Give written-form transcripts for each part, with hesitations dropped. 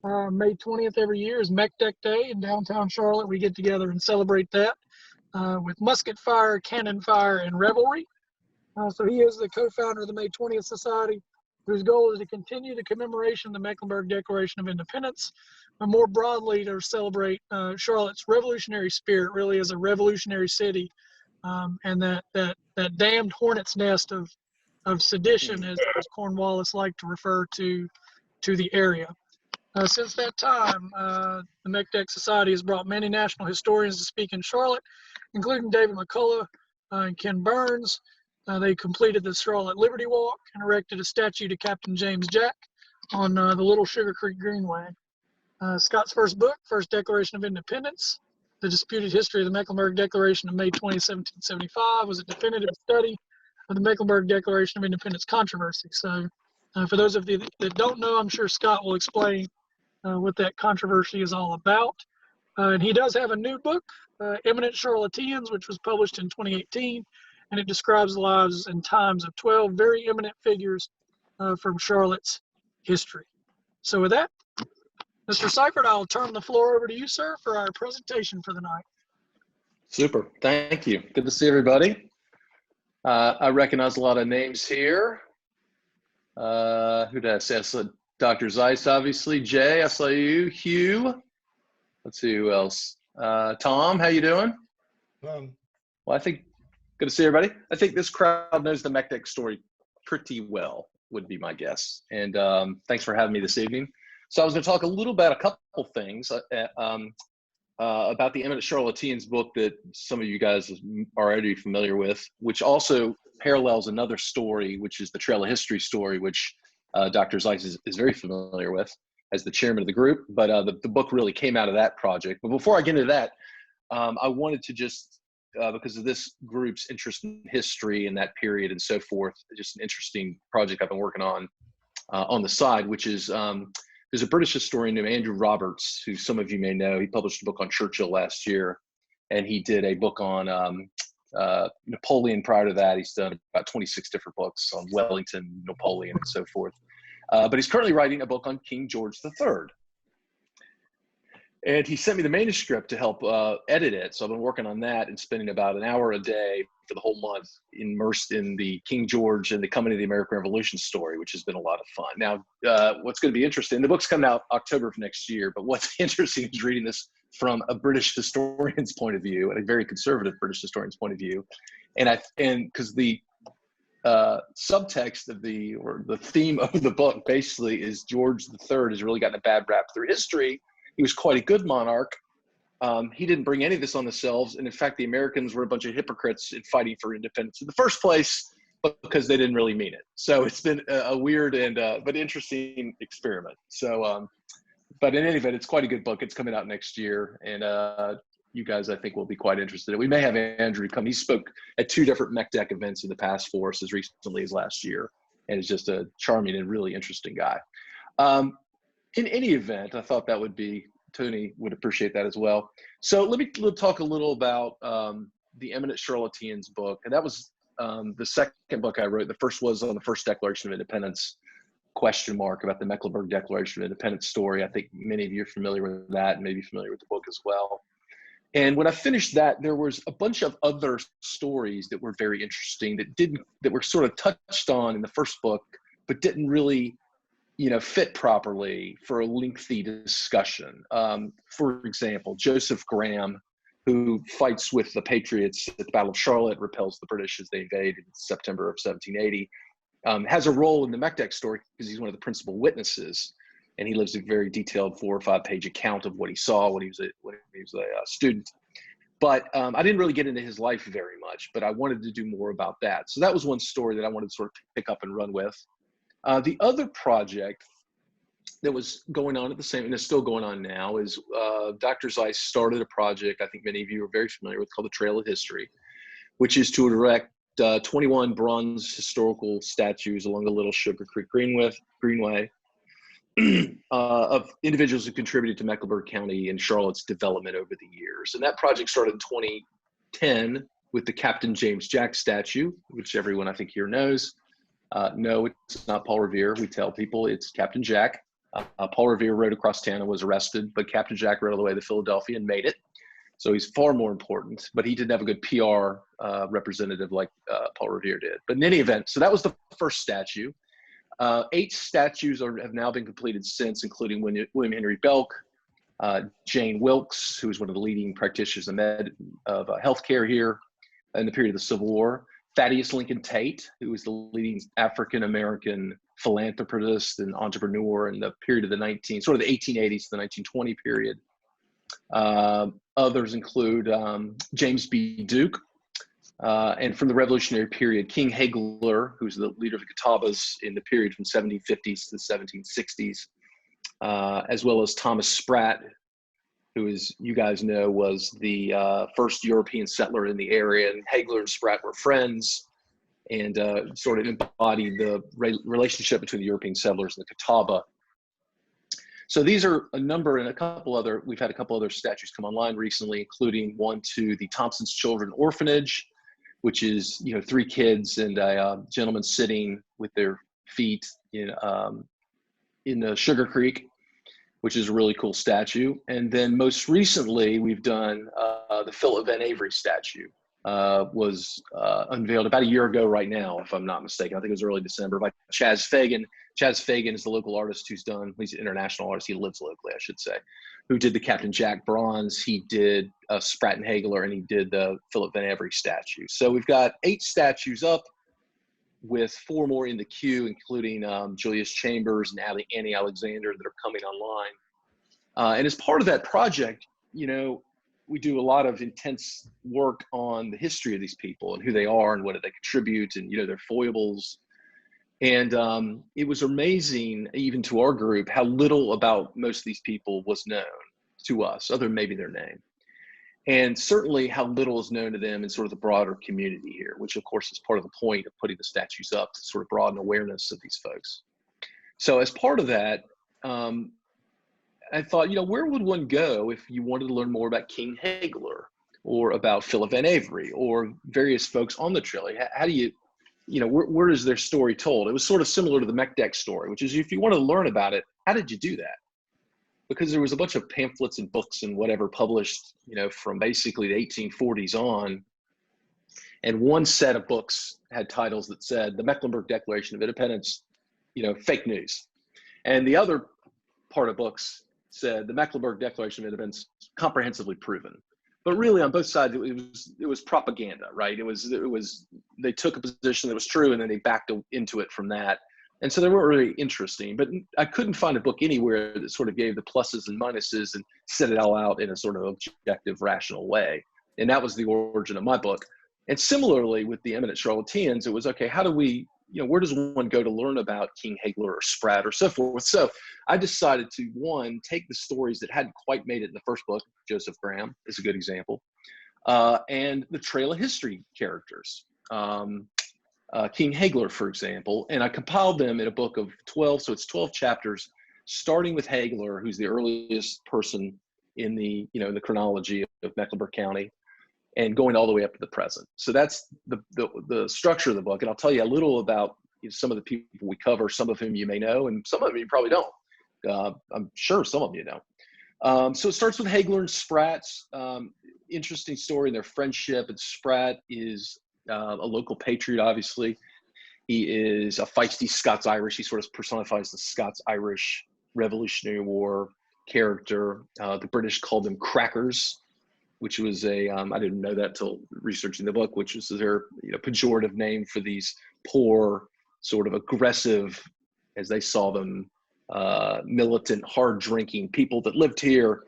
May 20th every year is Mech Deck Day in downtown Charlotte. We get together and celebrate that with musket fire, cannon fire, and revelry. So he is the co-founder of the May 20th Society, whose goal is to continue the commemoration of the Mecklenburg Declaration of Independence, but more broadly to celebrate Charlotte's revolutionary spirit, really as a revolutionary city, and that damned hornet's nest of sedition, as Cornwallis liked to refer to the area. Since that time, the MECDEC Society has brought many national historians to speak in Charlotte, including David McCullough and Ken Burns. They completed the Charlotte Liberty Walk and erected a statue to Captain James Jack on the Little Sugar Creek Greenway. Scott's first book, First Declaration of Independence, The Disputed History of the Mecklenburg Declaration of May 20, 1775, was a definitive study of the Mecklenburg Declaration of Independence controversy. So for those of you that don't know, I'm sure Scott will explain what that controversy is all about. And he does have a new book, Eminent Charlotteans, which was published in 2018, and it describes the lives and times of 12 very eminent figures from Charlotte's history. So with that, Mr. Syfert, I'll turn the floor over to you, sir, for our presentation for the night. Super, thank you. Good to see everybody. I recognize a lot of names here. Who did I say? I saw Dr. Zeiss, obviously. Jay, I saw you. Hugh. Let's see who else. Tom, how you doing? Well, I think, good to see everybody. I think this crowd knows the MECDEC story pretty well, would be my guess. And thanks for having me this evening. So I was going to talk a little about a couple things about the Eminent Charlotteans book that some of you guys are already familiar with, which also parallels another story, which is the Trail of History story, which Dr. Zeiss is very familiar with as the chairman of the group. But the book really came out of that project. But before I get into that, I wanted to just, because of this group's interest in history and that period and so forth, just an interesting project I've been working on the side, which is there's a British historian named Andrew Roberts, who some of you may know. He published a book on Churchill last year, and he did a book on Napoleon prior to that. He's done about 26 different books on Wellington, Napoleon, and so forth. But he's currently writing a book on King George III. And he sent me the manuscript to help edit it. So I've been working on that and spending about an hour a day for the whole month immersed in the King George and the coming of the American Revolution story, which has been a lot of fun. Now, what's going to be interesting, the book's coming out October of next year, but what's interesting is reading this from a British historian's point of view, and a very conservative British historian's point of view. And because the subtext of the theme of the book basically is George III has really gotten a bad rap through history. He was quite a good monarch. He didn't bring any of this on themselves. And in fact, the Americans were a bunch of hypocrites in fighting for independence in the first place, but because they didn't really mean it. So it's been a weird and but interesting experiment. So, but in any event, it's quite a good book. It's coming out next year. And you guys, I think, will be quite interested. We may have Andrew come. He spoke at 2 different MECDEC events in the past for us as recently as last year. And is just a charming and really interesting guy. In any event, I thought that would be, Tony would appreciate that as well. So let me talk a little about the Eminent Charlotteans book. And that was the second book I wrote. The first was on the First Declaration of Independence, about the Mecklenburg Declaration of Independence story. I think many of you are familiar with that and maybe familiar with the book as well. And when I finished that, there was a bunch of other stories that were very interesting that were sort of touched on in the first book, but didn't really fit properly for a lengthy discussion. For example, Joseph Graham, who fights with the Patriots at the Battle of Charlotte, repels the British as they invade in September of 1780, has a role in the MECDEC story because he's one of the principal witnesses, and he lives a very detailed 4 or 5 page account of what he saw when he was a student. But I didn't really get into his life very much, but I wanted to do more about that. So that was one story that I wanted to sort of pick up and run with. The other project that was going on at the same, and is still going on now, is Dr. Zeiss started a project I think many of you are very familiar with called the Trail of History, which is to erect 21 bronze historical statues along the Little Sugar Creek Greenway of individuals who contributed to Mecklenburg County and Charlotte's development over the years. And that project started in 2010 with the Captain James Jack statue, which everyone I think here knows. No, it's not Paul Revere. We tell people it's Captain Jack. Paul Revere rode across town and was arrested, but Captain Jack rode all the way to Philadelphia and made it. So he's far more important, but he didn't have a good PR representative like Paul Revere did. But in any event, so that was the first statue. 8 statues have now been completed since, including William Henry Belk, Jane Wilkes, who was one of the leading practitioners of healthcare here in the period of the Civil War, Thaddeus Lincoln Tate, who was the leading African-American philanthropist and entrepreneur in the period of the 1880s to the 1920 period. Others include James B. Duke, and from the Revolutionary period, King Hagler, who's the leader of the Catawbas in the period from 1750s to the 1760s, as well as Thomas Spratt, who, as you guys know, was the first European settler in the area. And Hagler and Spratt were friends and sort of embodied the relationship between the European settlers and the Catawba. So these are a number and we've had a couple other statues come online recently, including one to the Thompson's Children Orphanage, which is, 3 kids and a gentleman sitting with their feet in Sugar Creek, which is a really cool statue. And then most recently, we've done the Philip Van Avery statue. Was unveiled about a year ago right now, if I'm not mistaken. I think it was early December, by Chaz Fagan. Chaz Fagan is the local artist he's an international artist, he lives locally, I should say, who did the Captain Jack bronze, he did Spratt and Hagler, and he did the Philip Van Avery statue. So we've got 8 statues up with 4 more in the queue, including Julius Chambers and Annie Alexander that are coming online. And as part of that project, we do a lot of intense work on the history of these people and who they are and what did they contribute and, their foibles. And it was amazing, even to our group, how little about most of these people was known to us, other than maybe their name. And certainly how little is known to them in sort of the broader community here, which of course is part of the point of putting the statues up, to sort of broaden awareness of these folks. So as part of that, I thought, where would one go if you wanted to learn more about King Hagler or about Philip Van Avery or various folks on the trail? How do you, where is their story told? It was sort of similar to the Meckdeck story, which is, if you want to learn about it, how did you do that? Because there was a bunch of pamphlets and books and whatever published, from basically the 1840s on. And one set of books had titles that said the Mecklenburg Declaration of Independence, fake news. And the other part of books said the Mecklenburg Declaration of Independence comprehensively proven. But really, on both sides, it was propaganda, right? It was they took a position that was true and then they backed into it from that. And so they weren't really interesting. But I couldn't find a book anywhere that sort of gave the pluses and minuses and set it all out in a sort of objective, rational way. And that was the origin of my book. And similarly with the Eminent Charlotteans, it was, okay, how do we, where does one go to learn about King Hagler or Spratt or so forth? So I decided to, one, take the stories that hadn't quite made it in the first book. Joseph Graham is a good example. And the Trail of History characters. King Hagler, for example, and I compiled them in a book of 12, so it's 12 chapters, starting with Hagler, who's the earliest person in the, in the chronology of Mecklenburg County, and going all the way up to the present. So that's the structure of the book. And I'll tell you a little about some of the people we cover, some of whom you may know, and some of them you probably don't. I'm sure some of you know. So it starts with Hagler and Spratt's interesting story in their friendship. And Spratt is a local patriot, obviously. He is a feisty Scots-Irish. He sort of personifies the Scots-Irish Revolutionary War character. The British called them crackers, which was I didn't know that till researching the book, which was their pejorative name for these poor, sort of aggressive, as they saw them, militant, hard-drinking people that lived here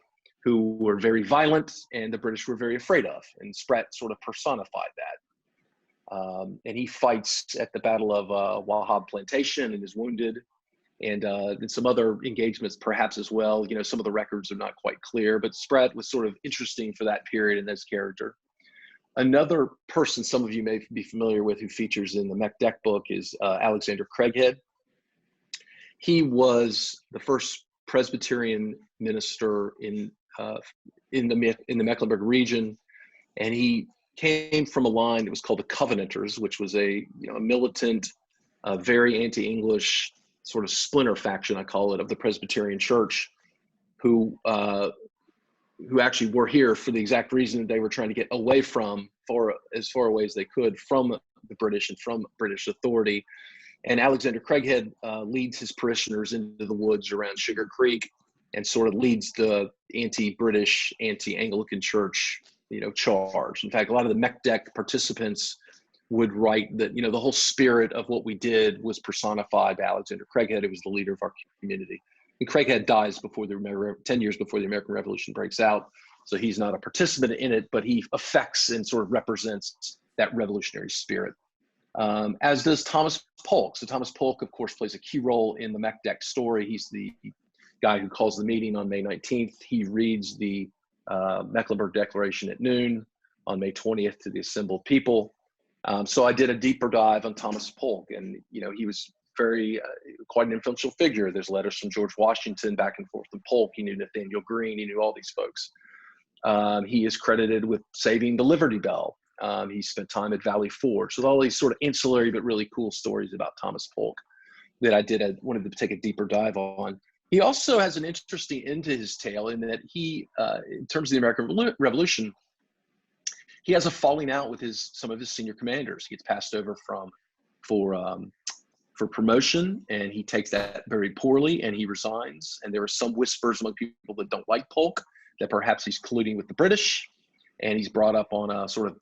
who were very violent and the British were very afraid of. And Spratt sort of personified that. And he fights at the Battle of Wahab Plantation and is wounded. And some other engagements perhaps as well. Some of the records are not quite clear, but Spratt was sort of interesting for that period in this character. Another person some of you may be familiar with who features in the Meckdeck book is Alexander Craighead. He was the first Presbyterian minister in the Mecklenburg region, and he came from a line that was called the Covenanters, which was a militant, very anti-English sort of splinter faction, I call it, of the Presbyterian Church, who actually were here for the exact reason that they were trying to get away from, as far away as they could from the British and from British authority. And Alexander Craighead leads his parishioners into the woods around Sugar Creek and sort of leads the anti-British, anti-Anglican Church, charge. In fact, a lot of the MECDEC participants would write that, the whole spirit of what we did was personified by Alexander Craighead, who was the leader of our community. And Craighead dies 10 years before the American Revolution breaks out. So he's not a participant in it, but he affects and sort of represents that revolutionary spirit. As does Thomas Polk. So Thomas Polk, of course, plays a key role in the MECDEC story. He's the guy who calls the meeting on May 19th. He reads the Mecklenburg Declaration at noon on May 20th to the assembled people. So I did a deeper dive on Thomas Polk, and he was quite an influential figure. There's letters from George Washington back and forth to Polk. He knew Nathaniel Greene. He knew all these folks. He is credited with saving the Liberty Bell. He spent time at Valley Forge. So all these sort of ancillary but really cool stories about Thomas Polk that I wanted to take a deeper dive on. He also has an interesting end to his tale in that he, in terms of the American Revolution, he has a falling out with some of his senior commanders. He gets passed over for promotion, and he takes that very poorly, and he resigns. And there are some whispers among people that don't like Polk that perhaps he's colluding with the British, and he's brought up on a sort of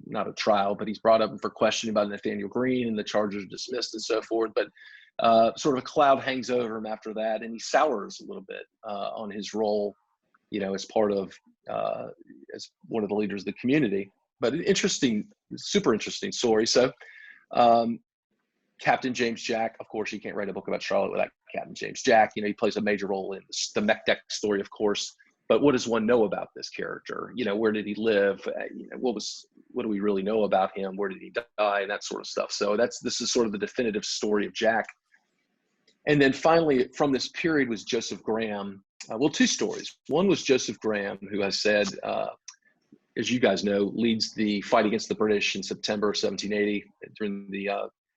not a trial, but he's brought up for questioning about Nathaniel Greene, and the charges are dismissed and so forth. But sort of a cloud hangs over him after that, and he sours a little bit on his role, as part of, as one of the leaders of the community. But an super interesting story. So Captain James Jack, of course, you can't write a book about Charlotte without Captain James Jack. He plays a major role in the MECDEC story, of course. But what does one know about this character? Where did he live? What do we really know about him? Where did he die? And that sort of stuff. So this is sort of the definitive story of Jack. And then finally, from this period was Joseph Graham. Two stories. One was Joseph Graham, who I said, as you guys know, leads the fight against the British in September of 1780 during the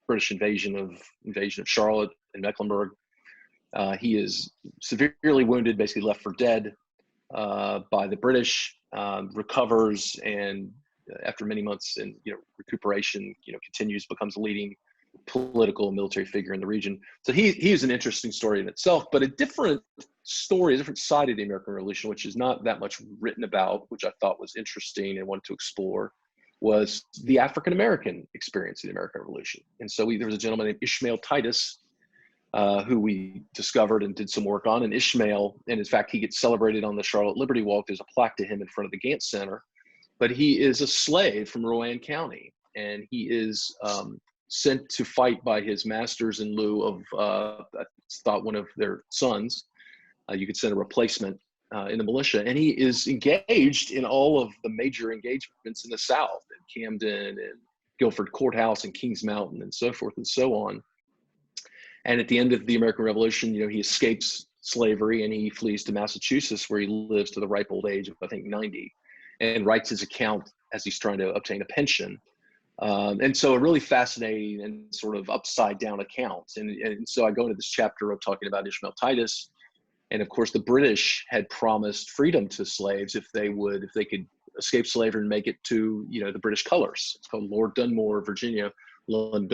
British invasion of Charlotte and Mecklenburg. He is severely wounded, basically left for dead by the British, recovers, and after many months in recuperation, continues, becomes a leading political and military figure in the region. So he is an interesting story in itself, but a different story, a different side of the American Revolution, which is not that much written about, which I thought was interesting and wanted to explore, was the African American experience of the American Revolution. And so there was a gentleman named Ishmael Titus, who we discovered and did some work on. And Ishmael, and in fact, he gets celebrated on the Charlotte Liberty Walk. There's a plaque to him in front of the Gant Center. But he is a slave from Rowan County, and he is sent to fight by his masters in lieu of, I thought, one of their sons. You could send a replacement in the militia. And he is engaged in all of the major engagements in the South, in Camden and Guilford Courthouse and Kings Mountain and so forth and so on. And at the end of the American Revolution, he escapes slavery and he flees to Massachusetts, where he lives to the ripe old age of, I think, 90, and writes his account as he's trying to obtain a pension. And so a really fascinating and sort of upside down account. And so I go into this chapter of talking about Ishmael Titus. And of course, the British had promised freedom to slaves if they could escape slavery and make it to, the British colors. It's called Lord Dunmore, Virginia. Lord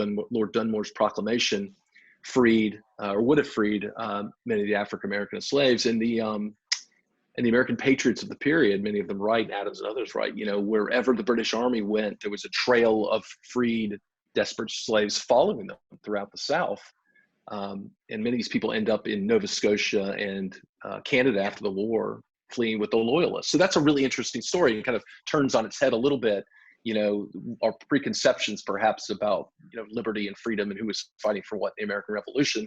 Dunmore's proclamation freed, or would have freed, many of the African-American slaves. And the American patriots of the period, many of them write, Adams and others write, wherever the British Army went, there was a trail of freed, desperate slaves following them throughout the South. And many of these people end up in Nova Scotia and Canada after the war, fleeing with the Loyalists. So that's a really interesting story. It kind of turns on its head a little bit, our preconceptions perhaps about, liberty and freedom and who was fighting for what, the American Revolution.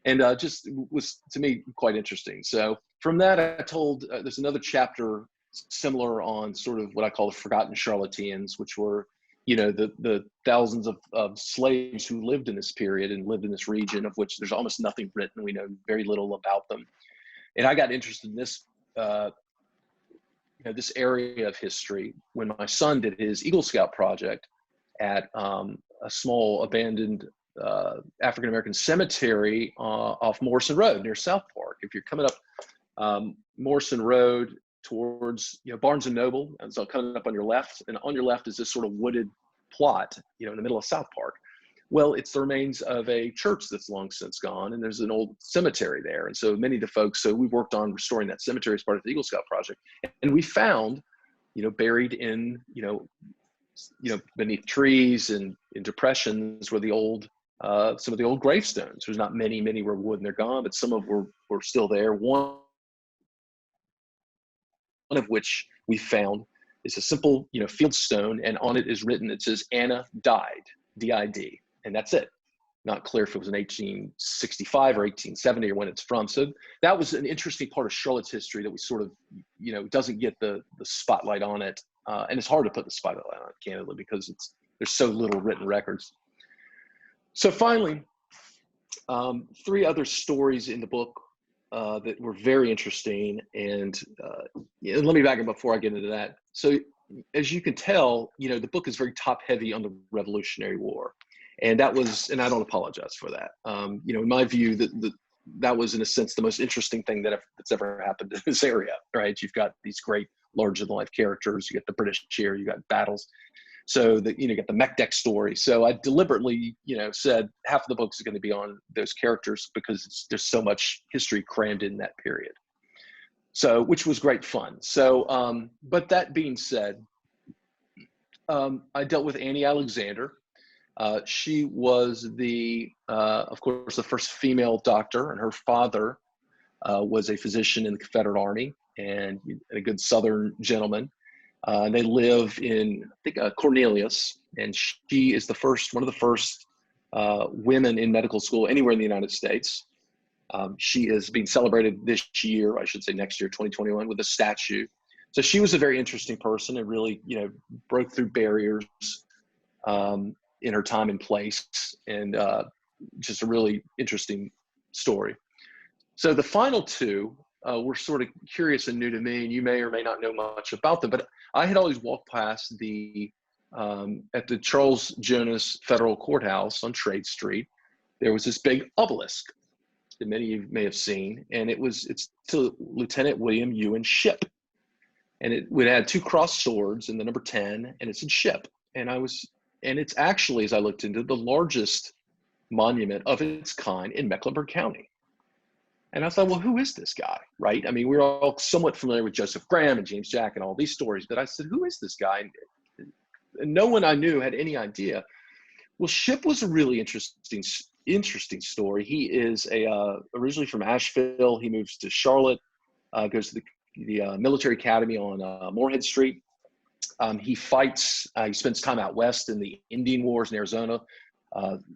And just was, to me, quite interesting. So from that, I told, there's another chapter similar on sort of what I call the Forgotten Charlatans, which were, the thousands of slaves who lived in this period and lived in this region, of which there's almost nothing written. We know very little about them. And I got interested in this, this area of history when my son did his Eagle Scout project at a small abandoned African American cemetery off Morrison Road near South Park. If you're coming up Morrison Road towards Barnes and Noble, and so coming up on your left, and on your left is this sort of wooded plot, in the middle of South Park. Well, it's the remains of a church that's long since gone, and there's an old cemetery there. And so many of the folks, so we've worked on restoring that cemetery as part of the Eagle Scout project, and we found, buried in, beneath trees and in depressions were the old, some of the old gravestones. There's not many were wood and they're gone, but some of were still there. One of which we found is a simple, field stone, and on it is written, it says Anna died, D-I-D, and that's it. Not clear if it was in 1865 or 1870 or when it's from. So that was an interesting part of Charlotte's history that we sort of, doesn't get the spotlight on it. And it's hard to put the spotlight on it, candidly, because there's so little written records. So finally, 3 other stories in the book that were very interesting. And let me back up before I get into that. So as you can tell, the book is very top heavy on the Revolutionary War. And that was, and I don't apologize for that. In my view, that was in a sense the most interesting thing that's ever happened in this area, right? You've got these great larger than life characters, you get the British here, you got battles. So that, you get the Mech Deck story. So I deliberately, said half of the book is going to be on those characters because there's so much history crammed in that period. So, which was great fun. So, but that being said, I dealt with Annie Alexander. She was of course, the first female doctor, and her father was a physician in the Confederate Army and a good Southern gentleman. They live in, I think, Cornelius, and she is one of the first women in medical school anywhere in the United States. She is being celebrated this year, I should say next year, 2021, with a statue. So she was a very interesting person and really, broke through barriers in her time and place, and just a really interesting story. So the final 2 were sort of curious and new to me, and you may or may not know much about them, but I had always walked past at the Charles Jonas Federal Courthouse on Trade Street. There was this big obelisk that many of you may have seen, and it's to Lieutenant William Ewan Shipp. And it had 2 crossed swords and the number 10, and it's in Shipp. And it's actually, as I looked into, the largest monument of its kind in Mecklenburg County. And I thought, well, who is this guy, right? I mean, we're all somewhat familiar with Joseph Graham and James Jack and all these stories, but I said, who is this guy? And no one I knew had any idea. Well, Shipp was a really interesting story. He is originally from Asheville. He moves to Charlotte, goes to the military academy on Moorhead Street. He fights, he spends time out west in the Indian Wars in Arizona,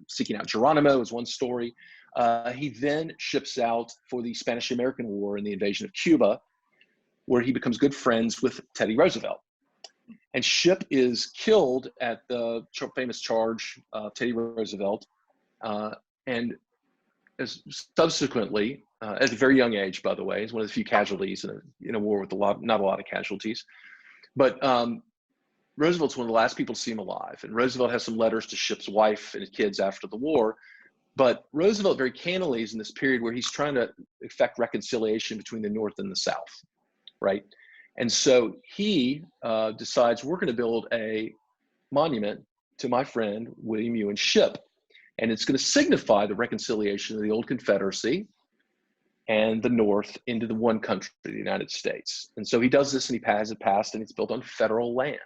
seeking out Geronimo is one story. He then ships out for the Spanish-American War and the invasion of Cuba, where he becomes good friends with Teddy Roosevelt. And Shipp is killed at the famous charge of Teddy Roosevelt, and subsequently, at a very young age, by the way, is one of the few casualties in a war with not a lot of casualties. But Roosevelt's one of the last people to see him alive. And Roosevelt has some letters to Shipp's wife and his kids after the war. But Roosevelt very candidly is in this period where he's trying to effect reconciliation between the North and the South, right? And so he decides, we're going to build a monument to my friend, William Ewan Shipp. And it's going to signify the reconciliation of the old Confederacy and the North into the one country, the United States. And so he does this, and he has it passed, and it's built on federal land.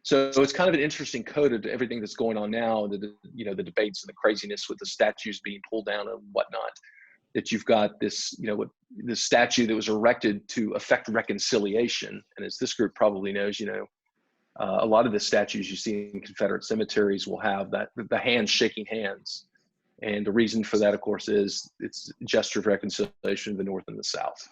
So it's kind of an interesting code to everything that's going on now, the debates and the craziness with the statues being pulled down and whatnot, that you've got this, this statue that was erected to effect reconciliation. And as this group probably knows, a lot of the statues you see in Confederate cemeteries will have the hands shaking hands. And the reason for that, of course, is it's a gesture of reconciliation of the North and the South.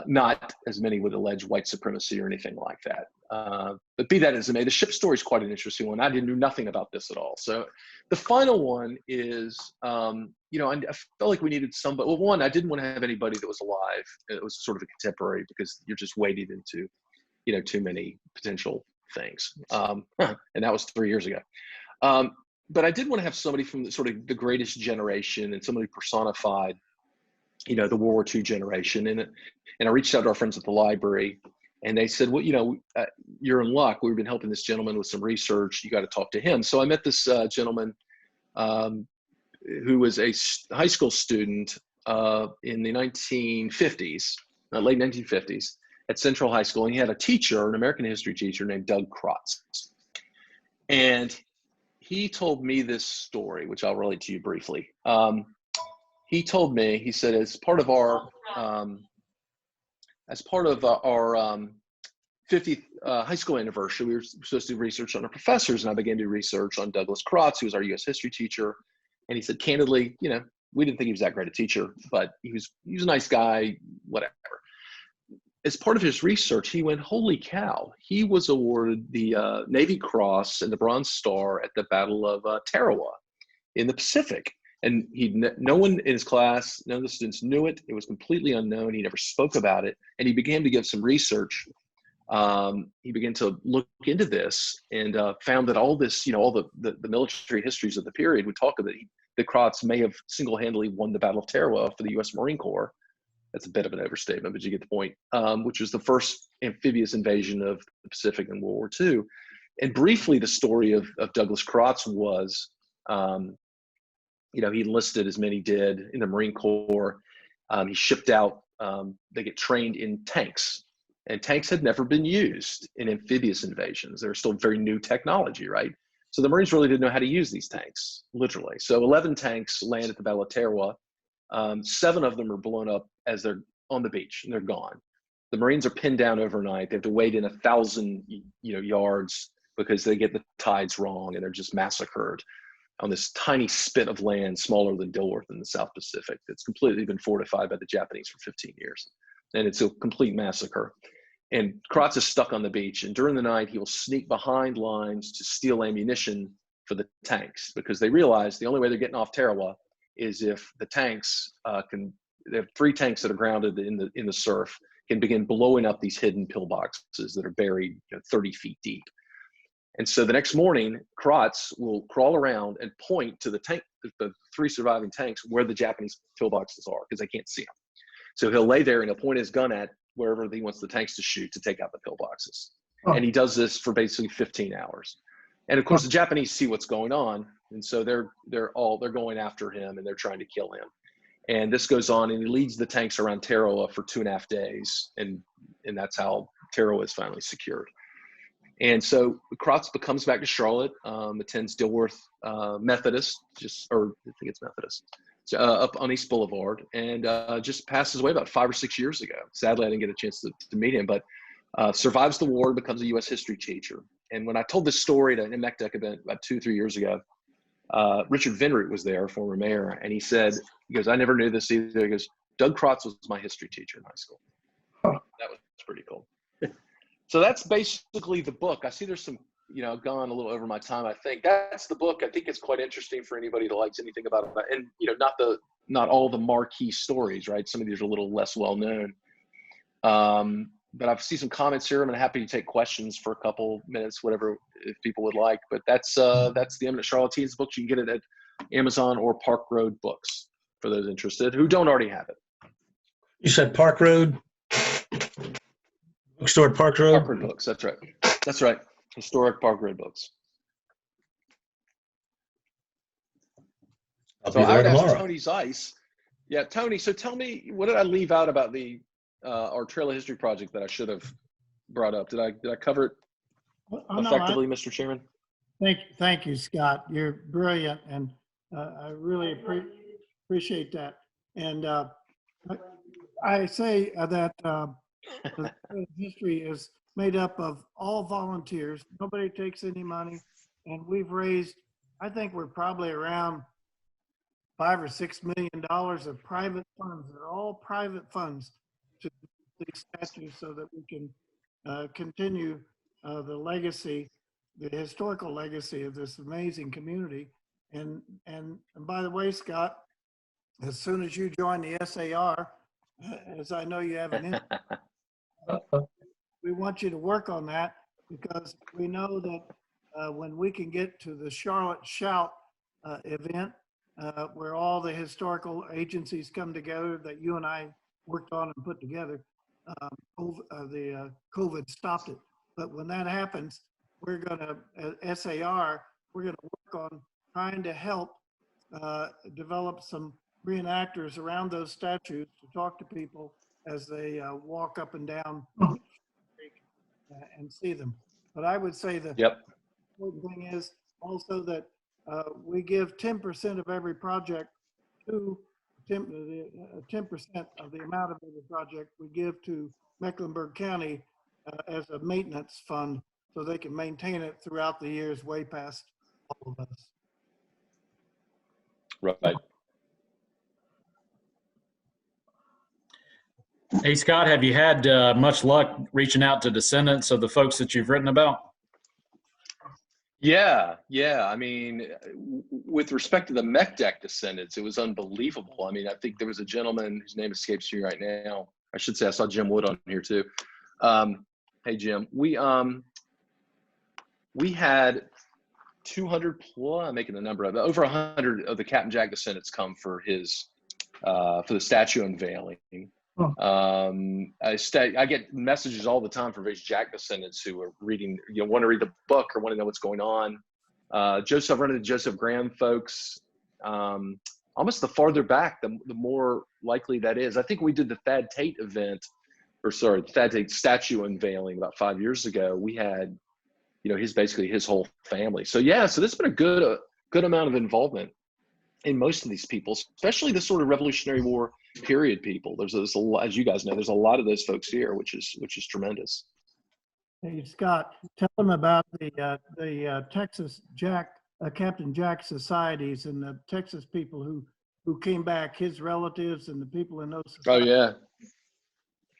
Not, as many would allege, white supremacy or anything like that. But be that as it may, the Shipp story is quite an interesting one. I didn't know nothing about this at all. So the final one is, I felt like we needed somebody. Well, one, I didn't want to have anybody that was alive. It was sort of a contemporary, because you're just wading into, too many potential things. And that was 3 years ago. but I did want to have somebody from the sort of the greatest generation and somebody personified, the World War II generation. And I reached out to our friends at the library, and they said, well, you're in luck. We've been helping this gentleman with some research. You got to talk to him. So I met this gentleman who was a high school student in the 1950s, late 1950s, at Central High School. And he had a teacher, an American history teacher named Doug Krotz. And he told me this story, which I'll relate to you briefly. He told me, he said, as part of our 50th high school anniversary, we were supposed to do research on our professors, and I began to do research on Douglas Krotz, who was our U.S. history teacher. And he said, candidly, we didn't think he was that great a teacher, but he was a nice guy, whatever. As part of his research, he went, holy cow, he was awarded the Navy Cross and the Bronze Star at the Battle of Tarawa in the Pacific. And no one in his class, none of the students knew it. It was completely unknown. He never spoke about it. And he began to give some research. He began to look into this and found that all this, all the military histories of the period would talk about that Krotz may have single-handedly won the Battle of Tarawa for the U.S. Marine Corps. That's a bit of an overstatement, but you get the point, which was the first amphibious invasion of the Pacific in World War II. And briefly, the story of Douglas Krotz was, he enlisted, as many did, in the Marine Corps. He shipped out, they get trained in tanks. And tanks had never been used in amphibious invasions. They were still very new technology, right? So the Marines really didn't know how to use these tanks, literally. So 11 tanks land at the Battle of Tarawa. 7 of them are blown up as they're on the beach, and they're gone. The Marines are pinned down overnight. They have to wade in 1,000 yards because they get the tides wrong, and they're just massacred on this tiny spit of land smaller than Dilworth in the South Pacific that's completely been fortified by the Japanese for 15 years. And it's a complete massacre. And Krotz is stuck on the beach, and during the night he will sneak behind lines to steal ammunition for the tanks, because they realize the only way they're getting off Tarawa is if the tanks they have 3 tanks that are grounded in the surf, can begin blowing up these hidden pillboxes that are buried 30 feet deep. And so the next morning, Krotz will crawl around and point to the 3 surviving tanks where the Japanese pillboxes are, because they can't see them. So he'll lay there and he'll point his gun at wherever he wants the tanks to shoot to take out the pillboxes. Oh. And he does this for basically 15 hours. And of course, the Japanese see what's going on, and so they're going after him, and they're trying to kill him. And this goes on, and he leads the tanks around Tarawa for 2.5 days, and that's how Tarawa is finally secured. And so Krotz comes back to Charlotte, attends Dilworth Methodist, I think it's Methodist, up on East Boulevard, and just passes away about 5 or 6 years ago. Sadly, I didn't get a chance to meet him, but survives the war, becomes a U.S. history teacher. And when I told this story at an MECDEC event about 2 or 3 years ago, Richard Vinroot was there, former mayor, and he goes, I never knew this either. He goes, Doug Krotz was my history teacher in high school. Huh. That was pretty cool. So that's basically the book. I see there's some, gone a little over my time. I think that's the book. I think it's quite interesting for anybody that likes anything about it. And, not all the marquee stories, right? Some of these are a little less well known. But I've seen some comments here. I'm happy to take questions for a couple minutes, whatever, if people would like. But that's the Eminent Charlotteans book. You can get it at Amazon or Park Road Books for those interested who don't already have it. You said Park Road? Bookstore at Park Road? Park Road Books, that's right. That's right. Historic Park Road Books. So I would ask Tony Zeiss. Yeah, Tony, so tell me, what did I leave out about our Trail of History project that I should have brought up? Did I cover it effectively, Mr. Chairman? Thank you, Scott. You're brilliant, and I really appreciate that. And I say that the history is made up of all volunteers. Nobody takes any money, and we've raised, I think we're probably around $5 or $6 million of private funds. They're all private funds to these statues, so that we can continue the legacy, the historical legacy of this amazing community. And by the way, Scott, as soon as you join the SAR, as I know you have an interest, we want you to work on that, because we know that when we can get to the Charlotte Shout event, where all the historical agencies come together that you and I worked on and put together. COVID stopped it. But when that happens, we're going to, SAR, we're going to work on trying to help develop some reenactors around those statues to talk to people as they walk up and down and see them. But I would say the important thing is also that we give 10% of every project to 10% of the amount of every project we give to Mecklenburg County as a maintenance fund, so they can maintain it throughout the years, way past all of us. Right. Hey, Scott, have you had much luck reaching out to descendants of the folks that you've written about? Yeah. I mean, with respect to the Meckdeck descendants, it was unbelievable. I mean, I think there was a gentleman whose name escapes me right now. I should say I saw Jim Wood on here too. Hey, Jim, we had 200 plus, I'm making the number of it, over 100 of the Captain Jack descendants come for his for the statue unveiling. I get messages all the time from various Jack descendants who are reading, want to read the book or want to know what's going on. Joseph, running to Joseph Graham folks, almost the farther back, the more likely that is. I think we did the Thad Tate event, the Thad Tate statue unveiling about 5 years ago. We had, basically his whole family. So yeah, so there's been a good amount of involvement in most of these people, especially the sort of Revolutionary War period people. There's a lot, as you guys know, there's a lot of those folks here, which is tremendous. Hey, Scott, tell them about the Texas Jack, Captain Jack societies and the Texas people who came back, his relatives and the people in those societies. Oh yeah.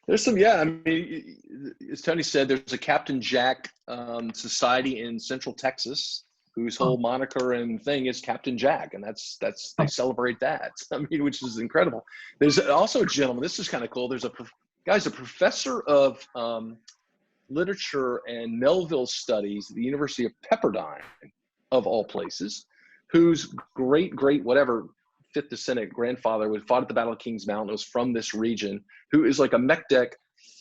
There's some, I mean, as Tony said, there's a Captain Jack society in Central Texas whose whole moniker and thing is Captain Jack, and that's they celebrate that. I mean, which is incredible. There's also a gentleman. This is kind of cool. There's a professor of literature and Melville studies at the University of Pepperdine, of all places, whose great whatever fifth descendant grandfather was fought at the Battle of Kings Mountain, was from this region, who is like a Meckdeck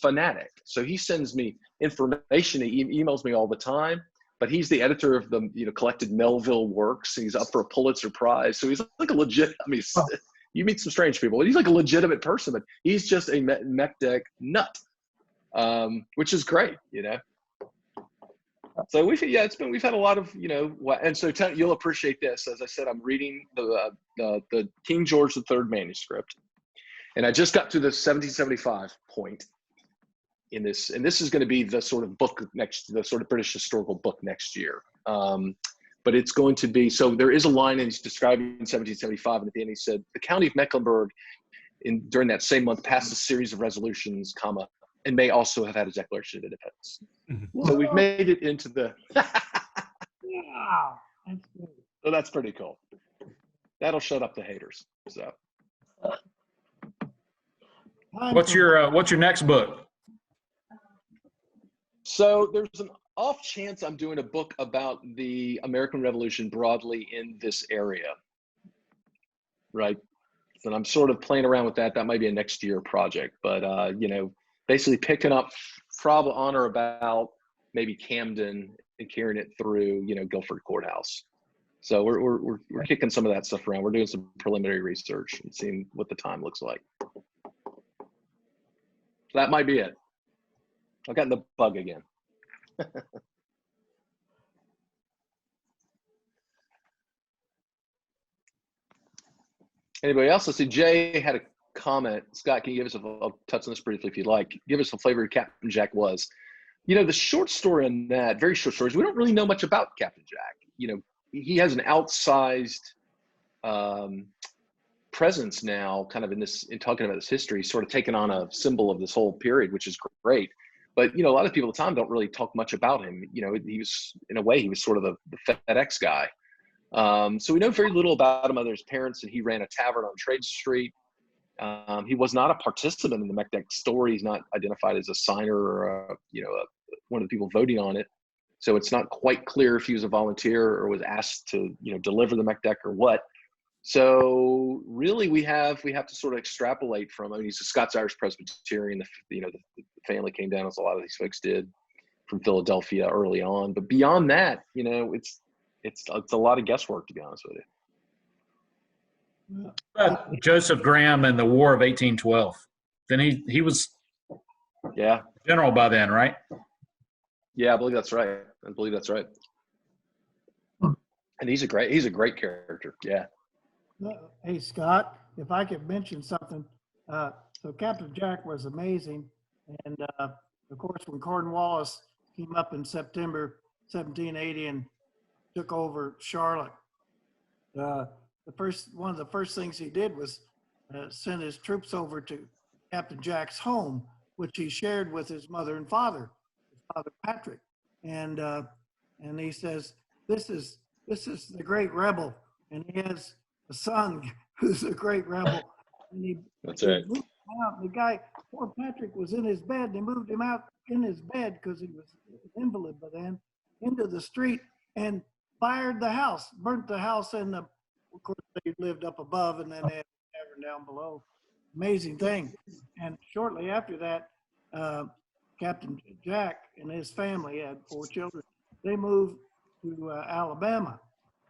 fanatic. So he sends me information. He emails me all the time. But he's the editor of the collected Melville works. He's up for a Pulitzer Prize. So he's like a legit, I mean, you meet some strange people, but he's like a legitimate person, but he's just a Meckdeck nut, which is great, So we've had a lot of, and so you'll appreciate this. As I said, I'm reading the King George III manuscript, and I just got to the 1775 point in this, and this is going to be the sort of book the sort of British historical book next year. But it's going to be, so there is a line in describing 1775, and at the end he said, the county of Mecklenburg during that same month passed a series of resolutions, and may also have had a Declaration of Independence. So we've made it into the, Wow, that's good. so that's pretty cool. That'll shut up the haters. So What's your next book? So there's an off chance I'm doing a book about the American Revolution broadly in this area, right? And I'm sort of playing around with that. That might be a next year project, but basically picking up probably on or about maybe Camden and carrying it through, Guilford Courthouse. So we're kicking some of that stuff around. We're doing some preliminary research and seeing what the time looks like. So that might be it. I've gotten the bug again. Anybody else? Let's see. Jay had a comment. Scott, can you give us I'll touch on this briefly if you'd like. Give us a flavor of Captain Jack was. The short story on that, very short stories, we don't really know much about Captain Jack. He has an outsized presence now, kind of in talking about his history, sort of taken on a symbol of this whole period, which is great. But, a lot of people at the time don't really talk much about him. He was, in a way, he was sort of the FedEx guy. So we know very little about him other than his parents, and he ran a tavern on Trade Street. He was not a participant in the Meckdeck story. He's not identified as a signer or, one of the people voting on it. So it's not quite clear if he was a volunteer or was asked to, deliver the mech deck or what. So really we have to sort of extrapolate from, he's a Scots-Irish Presbyterian. The family came down, as a lot of these folks did, from Philadelphia early on. But beyond that, it's a lot of guesswork, to be honest with you. Joseph Graham and the War of 1812. Then he was general by then, right? Yeah, I believe that's right. And he's a great character. Yeah. Hey, Scott, if I could mention something. So Captain Jack was amazing. And of course, when Cornwallis came up in September 1780 and took over Charlotte, one of the first things he did was send his troops over to Captain Jack's home, which he shared with his mother and father, his father Patrick. And he says, this is the great rebel. And he has a son who's a great rebel. And That's right. Moved him out. The guy, poor Patrick, was in his bed. They moved him out in his bed because he was an invalid by then, into the street and fired the house, burnt the house. And of course, they lived up above, and then they had a tavern down below. Amazing thing. And shortly after that, Captain Jack and his family had 4 children. They moved to Alabama,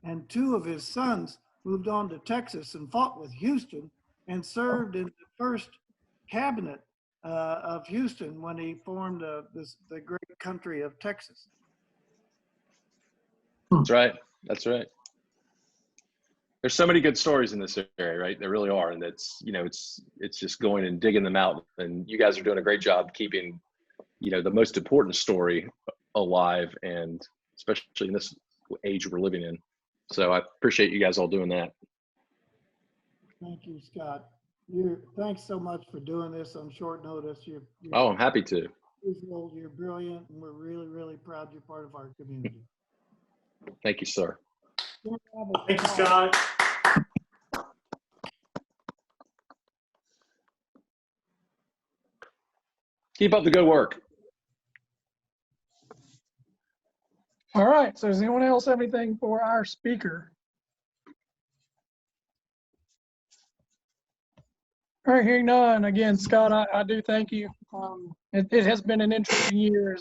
and 2 of his sons moved on to Texas and fought with Houston and served in the first cabinet of Houston when he formed the great country of Texas. That's right. There's so many good stories in this area, right? There really are. And it's just going and digging them out. And you guys are doing a great job keeping, the most important story alive, and especially in this age we're living in. So I appreciate you guys all doing that. Thank you, Scott. Thanks so much for doing this on short notice. I'm happy to. You're brilliant, and we're really, really proud you're part of our community. Thank you, sir. Thank you, Scott. Keep up the good work. All right, so does anyone else have anything for our speaker? All right, hearing none. Again, Scott, I do thank you. It has been an interesting year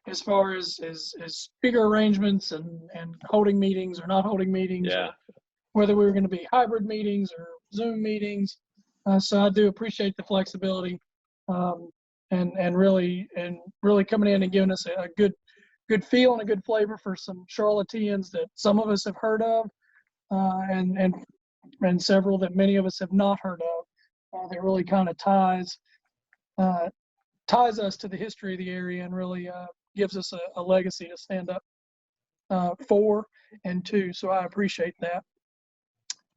as far as speaker arrangements and holding meetings or not holding meetings. Yeah. Whether we were going to be hybrid meetings or Zoom meetings. So I do appreciate the flexibility and really coming in and giving us a good feel and a good flavor for some Charlatans that some of us have heard of, and several that many of us have not heard of. That really kind of ties us to the history of the area and really gives us a legacy to stand up for and to. So I appreciate that.